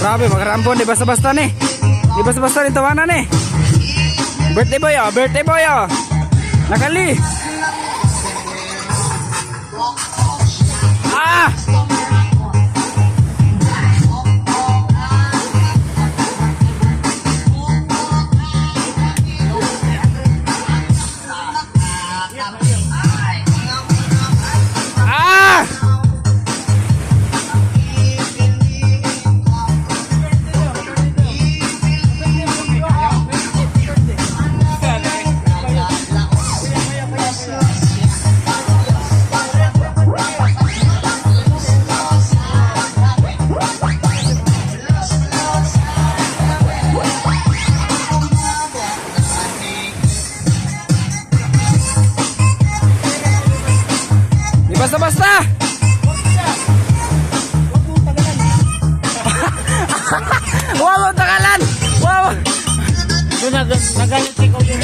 Grabe, magarambon, di basta-basta ni. Di basta-basta ni tawanan ni. Birthday boy oh, birthday boy oh. Nakali. Ah! Ah! Basta-basta. Wow, tagalan. Wow. Doon nagalit si Kuya.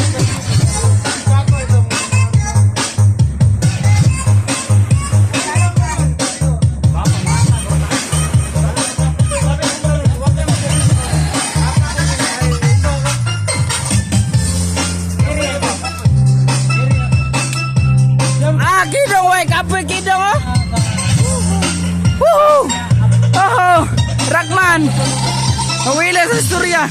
Ah, kidong way kapoy kidong oh. Woohoo! Oh, Rockman. Mawila sa istorya.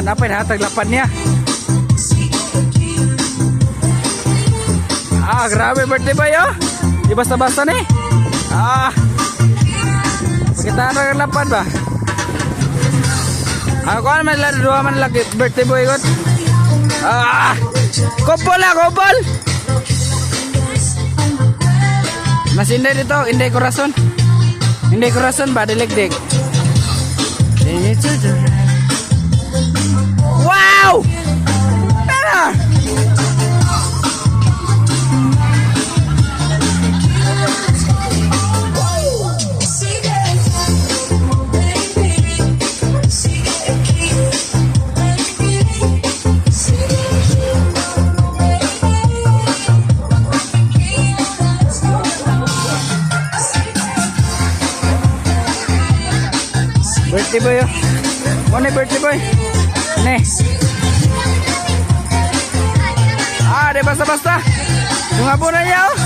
Napay nahatag lapan niya. Ah, grabe birthday ba yun? Di basta-basta ni. Ah, kita na ng lapan ba? Ako naman lang, dua man lagi birthday boy ko. Ah, kupol lah, kupol. Mas inday dito, inday corazon. Inday corazon ba, dilig-dig. Wow! Tara! Birthday boy oh. Mana birthday boy? Nih. Ah, dia basta-basta. Bunga-bunga ya oh.